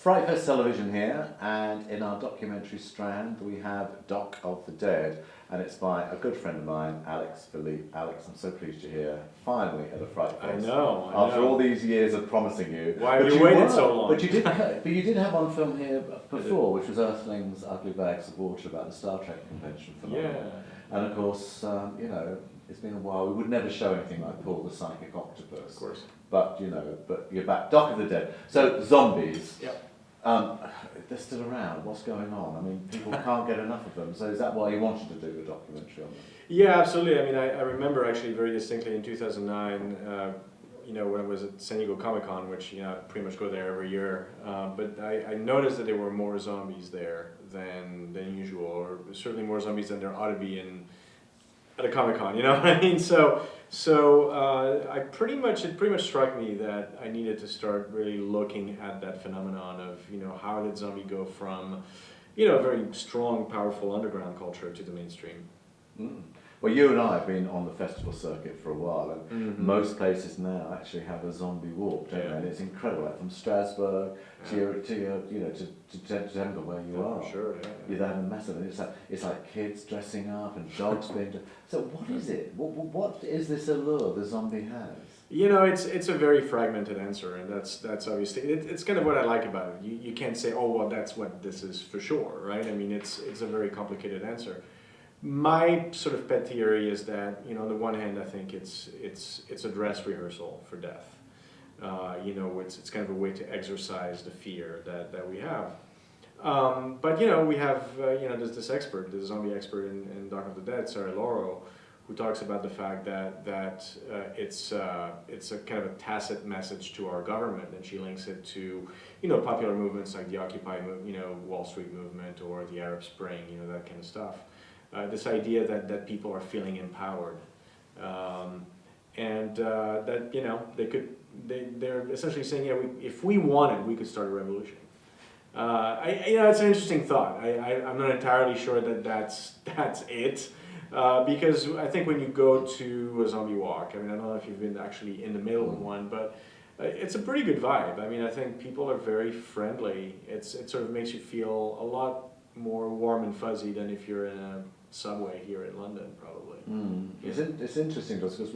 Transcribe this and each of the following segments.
FrightFest television here, and in our documentary strand we have Doc of the Dead, and it's by a good friend of mine, Philippe. Alex, I'm so pleased you're here, finally at a FrightFest. I know. After all these years of promising you. Why have you waited so long? But you did have one film here before, which was Earthlings, Ugly Bags of Water, about the Star Trek convention phenomenon. Yeah. And of course, it's been a while. We would never show anything like Paul the Psychic Octopus. Of course. But you're back. Doc of the Dead. So zombies. Yep. They're still around. What's going on? I mean, people can't get enough of them. So is that why you wanted to do a documentary on them? Yeah, absolutely. I mean, I remember actually very distinctly in 2009. When I was at San Diego Comic-Con, which I pretty much go there every year. But I noticed that there were more zombies there than usual, or certainly more zombies than there ought to be at a Comic-Con. You know what I mean? So it pretty much struck me that I needed to start really looking at that phenomenon of how did zombie go from a very strong, powerful underground culture to the mainstream. Mm. Well, you and I have been on the festival circuit for a while, and most places now actually have a zombie walk, don't they? And it's incredible, like from Strasbourg to Denver, where you are. Sure, You're there massive, and it's like kids dressing up and dogs being. So what is it? What is this allure the zombie has? It's a very fragmented answer, and that's obviously it's kind of what I like about it. You can't say, oh well, that's what this is for sure, right? I mean, it's a very complicated answer. My sort of pet theory is that on the one hand, I think it's a dress rehearsal for death. It's kind of a way to exercise the fear that we have. But we have there's this expert, the zombie expert in Dawn of the Dead, Sarah Lauro, who talks about the fact that it's a kind of a tacit message to our government, and she links it to popular movements like the Occupy Wall Street movement or the Arab Spring, that kind of stuff. This idea that people are feeling empowered, and that they're essentially saying, if we wanted, we could start a revolution. It's an interesting thought. I'm not entirely sure that's it, because I think when you go to a zombie walk, I mean, I don't know if you've been actually in the middle of one, but it's a pretty good vibe. I mean, I think people are very friendly. It sort of makes you feel a lot more warm and fuzzy than if you're in a subway here in London, probably. It's interesting just because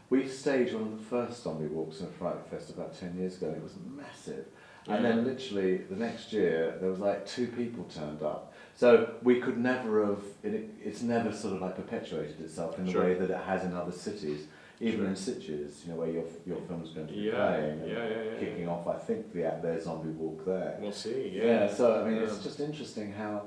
we staged one of the first zombie walks in a FrightFest about 10 years ago, and it was massive. And then literally the next year there was like 2 people turned up. So we could never have, it's never sort of like perpetuated itself in the way that it has in other cities. Even in Sitges, where your film's going to be playing and kicking off, I think their zombie walk there. We'll see. So I mean, it's just interesting how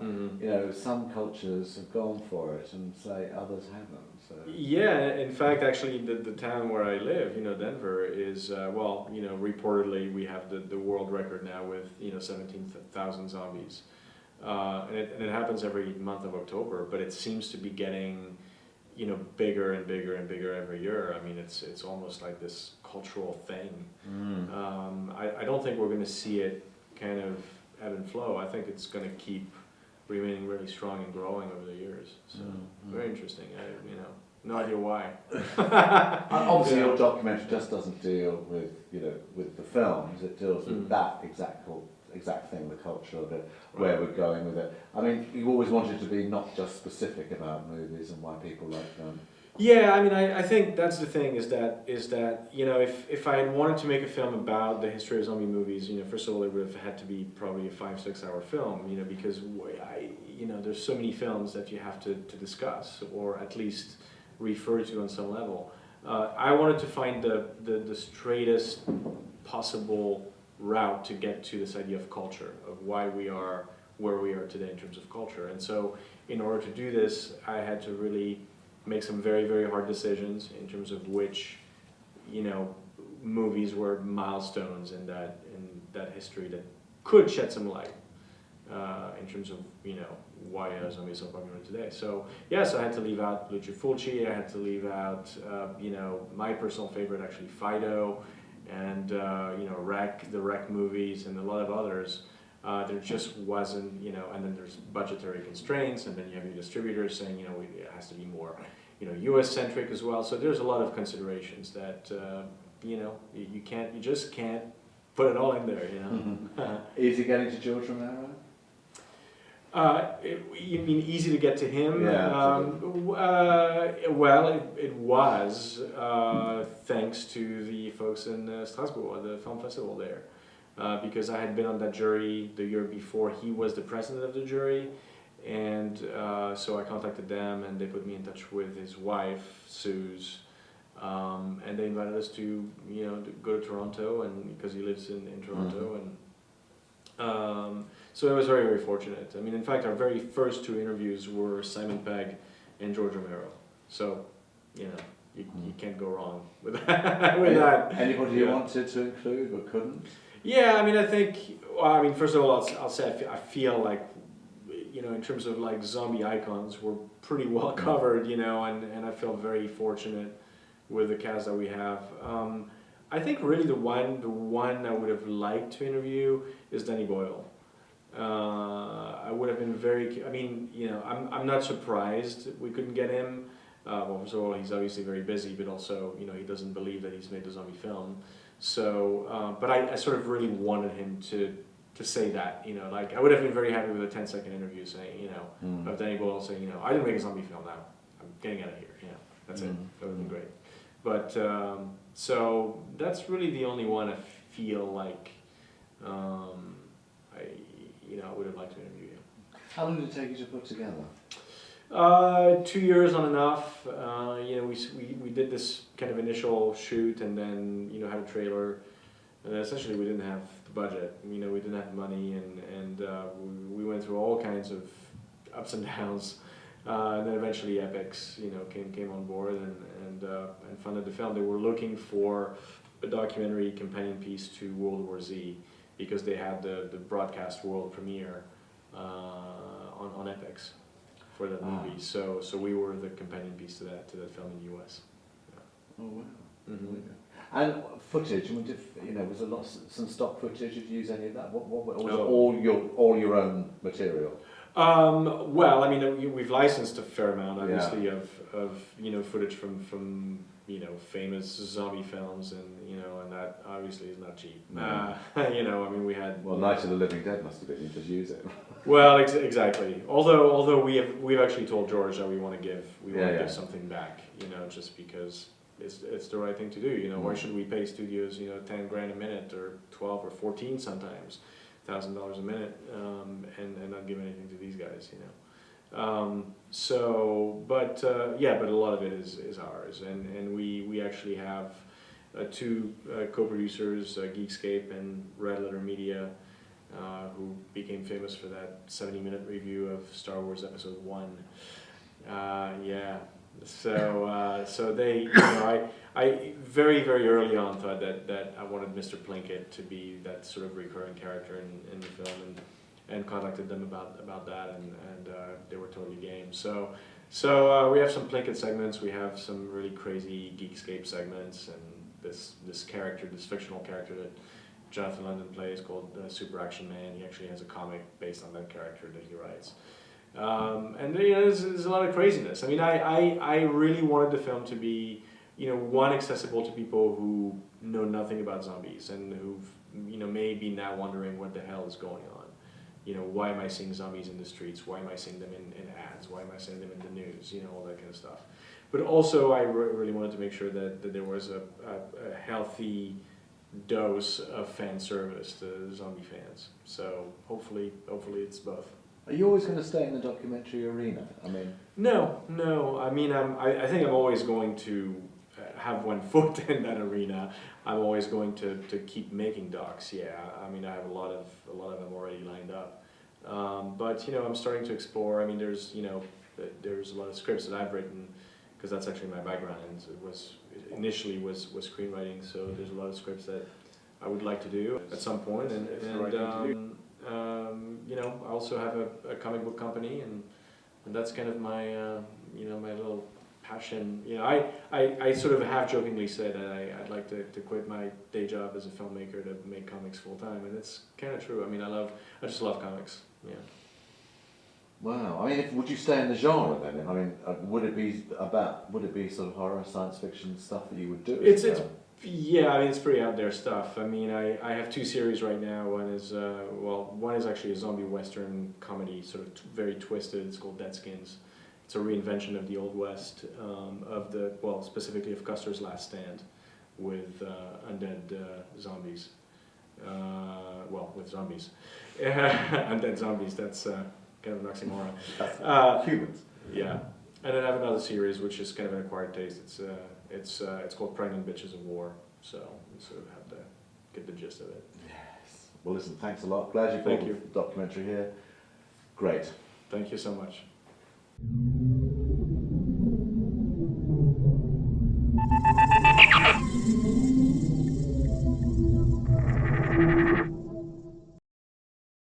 some cultures have gone for it and say others haven't. So. Yeah, in fact, actually, the town where I live, Denver, is reportedly we have the world record now with 17,000 zombies, and it happens every month of October, but it seems to be getting bigger and bigger and bigger every year. I mean, it's almost like this cultural thing. I don't think we're going to see it kind of ebb and flow. I think it's going to keep remaining really strong and growing over the years. So very interesting. No idea why. Obviously, your documentary just doesn't deal with with the films. It deals with that exact thing, the culture of it, where we're going with it. I mean, you always wanted to be not just specific about movies and why people like them. Yeah, I mean, I think that's the thing is that if I had wanted to make a film about the history of zombie movies, first of all, it would have had to be probably a 5-6 hour film, because there's so many films that you have to discuss or at least refer to on some level. I wanted to find the straightest possible route to get to this idea of culture, of why we are where we are today in terms of culture. And so in order to do this, I had to really make some very, very hard decisions in terms of which movies were milestones in that history that could shed some light in terms of why zombies are so popular today. So so I had to leave out Lucio Fulci, I had to leave out my personal favorite, actually, Fido, and the Wreck movies, and a lot of others. There just wasn't, and then there's budgetary constraints, and then you have your distributors saying, it has to be more, U.S. centric as well. So there's a lot of considerations that, you just can't put it all in there, you know. Easy getting to George Romero? You mean easy to get to him? Yeah. Well, it was thanks to the folks in Strasbourg at the film festival there, because I had been on that jury the year before. He was the president of the jury, and so I contacted them, and they put me in touch with his wife, Suze, and they invited us to to go to Toronto, and because he lives in Toronto, and. So I was very, very fortunate. I mean, in fact, our very first two interviews were Simon Pegg and George Romero. So, you can't go wrong with that. Anybody you wanted to include but couldn't? Yeah, I mean, first of all, I'll say I feel like, in terms of like zombie icons, we're pretty well covered, and I feel very fortunate with the cast that we have. I think really the one I would have liked to interview is Danny Boyle. I would have been I'm not surprised we couldn't get him. Well, first of all, he's obviously very busy, but also, he doesn't believe that he's made a zombie film. So, but I sort of really wanted him to say that, like I would have been very happy with a 10-second interview saying, of Danny Boyle saying, I didn't make a zombie film now, I'm getting out of here, that's it. That would have been great. But, so that's really the only one I feel like, I would have liked to interview you. How long did it take you to put together? 2 years on and off. We did this kind of initial shoot, and then had a trailer, and then essentially we didn't have the budget. We didn't have money, and we went through all kinds of ups and downs, and then eventually Epix came on board and funded the film. They were looking for a documentary companion piece to World War Z, because they had the broadcast world premiere on Epix for that movie. So we were the companion piece to that film in the US. Yeah. Oh wow! Mm-hmm. And footage. I mean, was some stock footage? Did you use any of that? What was it all your own material? Well, I mean, we've licensed a fair amount, obviously, of footage from famous zombie films, and and that obviously is not cheap. No. I mean, we had Night of the Living Dead must have been. You just use it. Well, exactly. Although we've actually told George that we want to give something back, just because it's the right thing to do. Why should we pay studios $10,000 a minute, or 12 or 14 sometimes, $1,000 a minute, and not give anything to these guys, but a lot of it is ours, and we actually have two co-producers, Geekscape and Red Letter Media, who became famous for that 70-minute review of Star Wars Episode 1. So they, I very, very early on thought that I wanted Mr. Plinkett to be that sort of recurring character in the film, and contacted them about that, and they were totally game. So we have some Plinkett segments, we have some really crazy Geekscape segments, and this fictional character that Jonathan London plays called Super Action Man. He actually has a comic based on that character that he writes. And there's a lot of craziness. I mean, I really wanted the film to be, one, accessible to people who know nothing about zombies, and who've, may be now wondering what the hell is going on. Why am I seeing zombies in the streets? Why am I seeing them in ads? Why am I seeing them in the news? All that kind of stuff. But also, I really wanted to make sure that there was a healthy dose of fan service to zombie fans. So hopefully it's both. Are you always going to stay in the documentary arena? I mean, no. I mean, I think I'm always going to have one foot in that arena. I'm always going to keep making docs. Yeah, I mean, I have a lot of them already lined up. But I'm starting to explore. I mean, there's a lot of scripts that I've written, because that's actually my background. It initially was screenwriting. So there's a lot of scripts that I would like to do at some point, I also have a comic book company, and that's kind of my my little passion. I sort of half jokingly say that I'd like to quit my day job as a filmmaker to make comics full time, and it's kind of true. I mean, I just love comics. Yeah. Wow. I mean, would you stay in the genre then? I mean, would it be sort of horror, science fiction stuff that you would do? Yeah, I mean, it's pretty out there stuff. I mean, I have two series right now. One is actually a zombie western comedy, sort of very twisted. It's called Dead Skins. It's a reinvention of the Old West, specifically of Custer's Last Stand, with undead zombies. With zombies. Undead zombies, that's kind of an oxymoron. That's humans. Yeah. And then I have another series which is kind of an acquired taste. It's called Pregnant Bitches of War. So you sort of have to get the gist of it. Yes. Well, listen, thanks a lot. Glad you brought the documentary here. Great. Thank you so much.